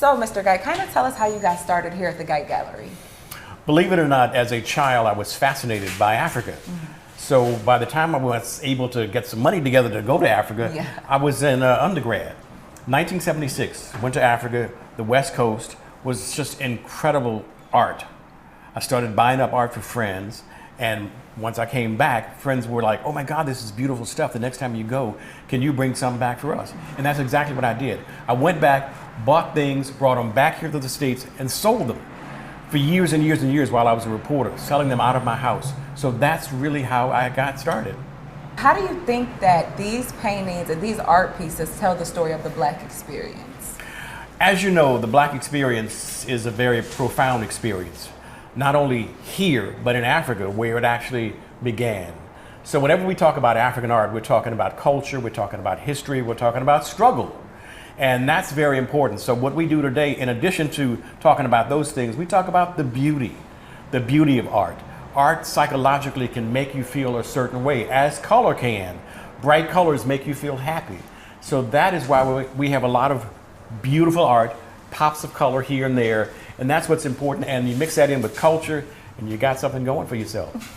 So, Mr. Gite, kind of tell us how you got started here at the Gite Gallery. Believe it or not, as a child, I was fascinated by Africa. So by the time I was able to get some money together to go to Africa, I was in undergrad. 1976, went to Africa. The West Coast was just incredible art. I started buying up art for friends, and once I came back, friends were like, oh my God, this is beautiful stuff. The next time you go, can you bring some back for us? And that's exactly what I did. I went back, bought things, brought them back here to the States, and sold them for years and years and years while I was a reporter, selling them out of my house. So that's really how I got started. How do you think that these paintings and these art pieces tell the story of the Black experience? As you know, the Black experience is a very profound experience, not only here, but in Africa, where it actually began. So whenever we talk about African art, we're talking about culture, we're talking about history, we're talking about struggle. And that's very important. So what we do today, in addition to talking about those things, we talk about the beauty of art. Art psychologically can make you feel a certain way, as color can. Bright colors make you feel happy. So that is why we have a lot of beautiful art, pops of color here and there, and that's what's important. And you mix that in with culture, and you got something going for yourself.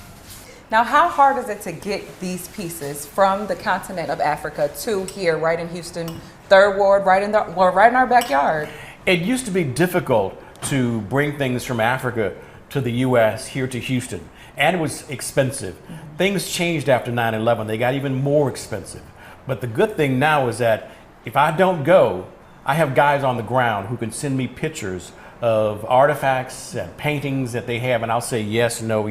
Now, how hard is it to get these pieces from the continent of Africa to here, right in Houston, Third Ward, right in our backyard? It used to be difficult to bring things from Africa to the U.S. here to Houston, and it was expensive. Things changed after 9/11. They got even more expensive. But the good thing now is that if I don't go, I have guys on the ground who can send me pictures of artifacts and paintings that they have, and I'll say yes, no,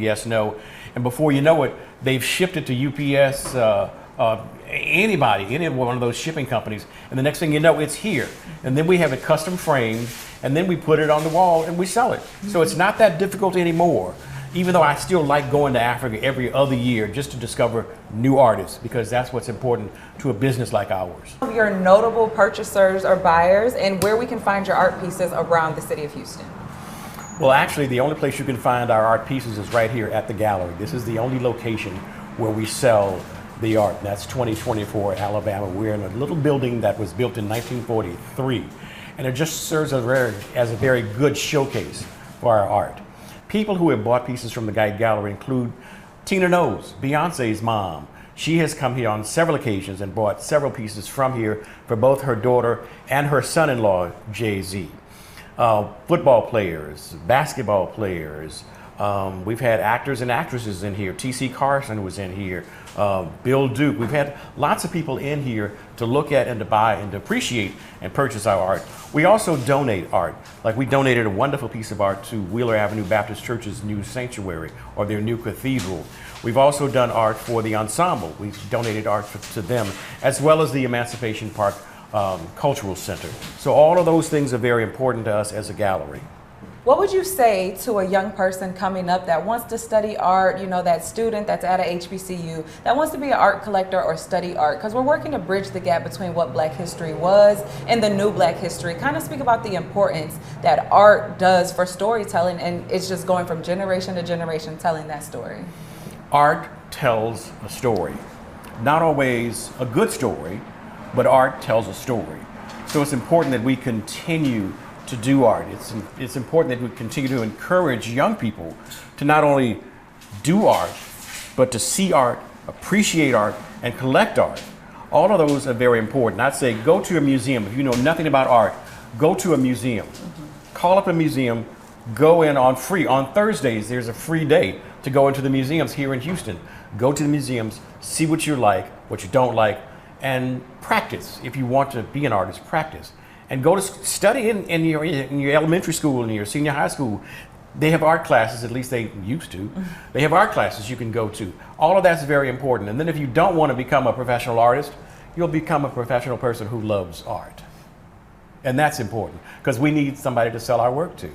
and before you know it, they've shipped it to UPS, any one of those shipping companies, and the next thing you know, it's here. And then we have it custom framed, and then we put it on the wall and we sell it. So it's not that difficult anymore, even though I still like going to Africa every other year just to discover new artists, because that's what's important to a business like ours. Your notable purchasers or buyers, and where we can find your art pieces around the city of Houston. Well, actually, the only place you can find our art pieces is right here at the gallery. This is the only location where we sell the art. That's 2024 Alabama. We're in a little building that was built in 1943, and it just serves as a very good showcase for our art. People who have bought pieces from the Gite Gallery include Tina Knowles, Beyonce's mom. She has come here on several occasions and bought several pieces from here for both her daughter and her son-in-law, Jay-Z. Football players, basketball players. We've had actors and actresses in here. T.C. Carson was in here. Bill Duke. We've had lots of people in here to look at and to buy and to appreciate and purchase our art. We also donate art. Like we donated a wonderful piece of art to Wheeler Avenue Baptist Church's new sanctuary, or their new cathedral. We've also done art for the ensemble. We've donated art to them, as well as the Emancipation Park Cultural Center. So all of those things are very important to us as a gallery. What would you say to a young person coming up that wants to study art, you know, that student that's at a HBCU, that wants to be an art collector or study art? Because we're working to bridge the gap between what Black history was and the new Black history. Kind of speak about the importance that art does for storytelling, and it's just going from generation to generation telling that story. Art tells a story. Not always a good story, but art tells a story. So it's important that we continue to do art. It's important that we continue to encourage young people to not only do art, but to see art, appreciate art, and collect art. All of those are very important. I'd say go to a museum. If you know nothing about art, go to a museum. Call up a museum, go in on free. On Thursdays, there's a free day to go into the museums here in Houston. Go to the museums, see what you like, what you don't like, and practice. If you want to be an artist, practice. And go to study in your elementary school and your senior high school. They have art classes, at least they used to. They have art classes you can go to. All of that's very important. And then if you don't want to become a professional artist, you'll become a professional person who loves art. And that's important, because we need somebody to sell our work to.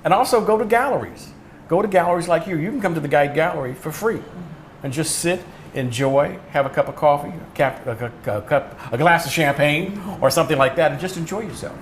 And also go to galleries. Go to galleries like you. You can come to the Gite Gallery for free and just sit, enjoy, have a cup of coffee, a glass of champagne, or something like that, and just enjoy yourself.